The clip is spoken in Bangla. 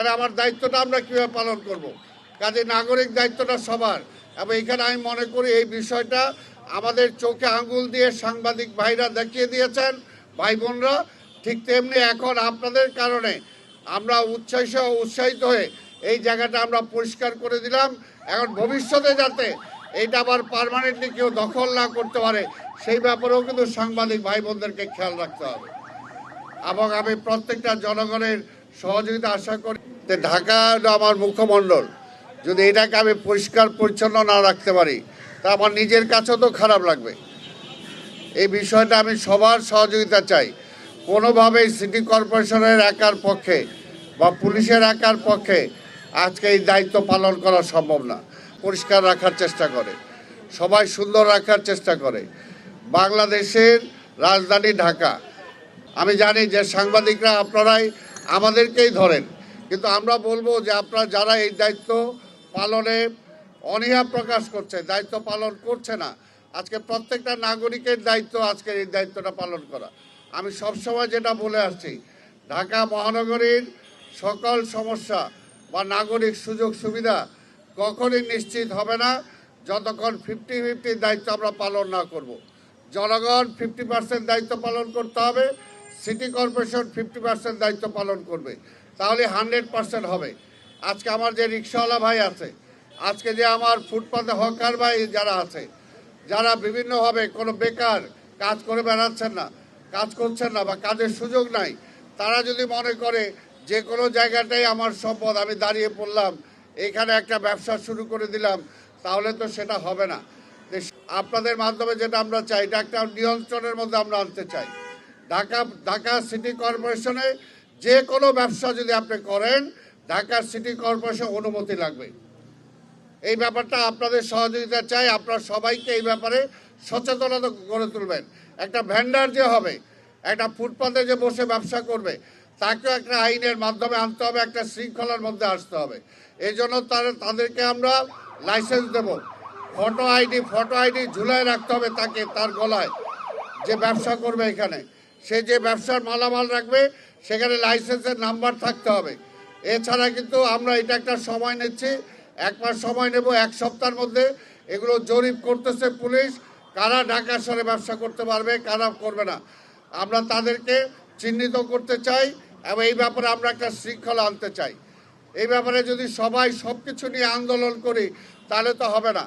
আমার দায়িত্বটা আমরা কিভাবে পালন করব। কাজে নাগরিক দায়িত্বটা সবার। এবং এখানে আমি মনে করি এই বিষয়টা আমাদের চোখে আঙ্গুল দিয়ে সাংবাদিক ভাইরা দেখিয়ে দিয়েছেন, ভাই বোনরা। ঠিক তেমনি এখন আপনাদের কারণে আমরা উৎসাহিত হয়ে এই জায়গাটা আমরা পরিষ্কার করে দিলাম। এখন ভবিষ্যতে যাতে এইটা আবার পার্মানেন্টলি কেউ দখল না করতে পারে সেই ব্যাপারেও কিন্তু সাংবাদিক ভাই বোনদেরকে খেয়াল রাখতে হবে। এবং আমি প্রত্যেকটা জনগণের সহযোগিতা আশা করি। ঢাকা আমার মুখমণ্ডল, যদি এটাকে আমি পরিষ্কার পরিচ্ছন্ন না রাখতে পারি তা আমার নিজের কাছেও তো খারাপ লাগবে। এই বিষয়টা আমি সবার সহযোগিতা চাই। কোনোভাবেই সিটি কর্পোরেশনের একার পক্ষে বা পুলিশের একার পক্ষে আজকে এই দায়িত্ব পালন করা সম্ভব না। পরিষ্কার রাখার চেষ্টা করে, সবাই সুন্দর রাখার চেষ্টা করে। বাংলাদেশের রাজধানী ঢাকা। আমি জানি যে সাংবাদিকরা আপনারাই আমাদেরকেই ধরেন, কিন্তু আমরা বলবো যে আপনারা যারা এই দায়িত্ব পালনে অনীহা প্রকাশ করছে, দায়িত্ব পালন করছে না, আজকে প্রত্যেকটা নাগরিকের দায়িত্ব আজকের এই দায়িত্বটা পালন করা। আমি সবসময় যেটা বলে আসছি, ঢাকা মহানগরীর সকল সমস্যা বা নাগরিক সুযোগ সুবিধা কখনই নিশ্চিত হবে না যতক্ষণ 50-50 দায়িত্ব আমরা পালন না করব। জনগণ 50% দায়িত্ব পালন করতে হবে, সিটি কর্পোরেশন 50% দায়িত্ব পালন করবে, তাহলে 100% হবে। আজকে আমার যে রিক্সাওয়ালা ভাই আছে, আজকে যে আমার ফুটপাতে হকার ভাই যারা আছে, যারা বিভিন্নভাবে কোনো বেকার কাজ করে বেড়াচ্ছেন না, কাজ করছেন না বা কাজের সুযোগ নাই, তারা যদি মনে করে যে কোনো জায়গাটাই আমার সম্পদ, আমি দাঁড়িয়ে পড়লাম, এখানে একটা ব্যবসা শুরু করে দিলাম, তাহলে তো সেটা হবে না। আপনাদের মাধ্যমে যেটা আমরা চাই, এটা একটা নিয়ন্ত্রণের মধ্যে আমরা আনতে চাই। ঢাকা সিটি কর্পোরেশনে যে কোনো ব্যবসা যদি আপনি করেন, ঢাকা সিটি কর্পোরেশন অনুমতি লাগবে। এই ব্যাপারটা আপনাদের সহযোগিতা চাই। আপনারা সবাইকে এই ব্যাপারে সচেতনতা গড়ে তুলবেন। একটা ভেন্ডার যে হবে, একটা ফুটপাতে যে বসে ব্যবসা করবে, তাকেও একটা আইনের মাধ্যমে আনতে হবে, একটা শৃঙ্খলার মধ্যে আসতে হবে। এই জন্য তাদেরকে আমরা লাইসেন্স দেব। ফটো আইডি ঝুলায় রাখতে হবে তাকে, তার গলায়, যে ব্যবসা করবে এখানে। সে যে ব্যবসার মালামাল রাখবে সেখানে লাইসেন্সের নাম্বার থাকতে হবে। এছাড়া কিন্তু আমরা এটা একটা সময় নিচ্ছি, 1 মাস সময় নেব। 1 সপ্তাহের মধ্যে এগুলো জরিপ করতেছে পুলিশ, কারা ঢাকা শহরে ব্যবসা করতে পারবে, কারা করবে না, আমরা তাদেরকে চিহ্নিত করতে চাই এবং এই ব্যাপারে আমরা একটা শৃঙ্খলা আনতে চাই। এই ব্যাপারে যদি সবাই সব কিছু নিয়ে আন্দোলন করি তাহলে তো হবে না।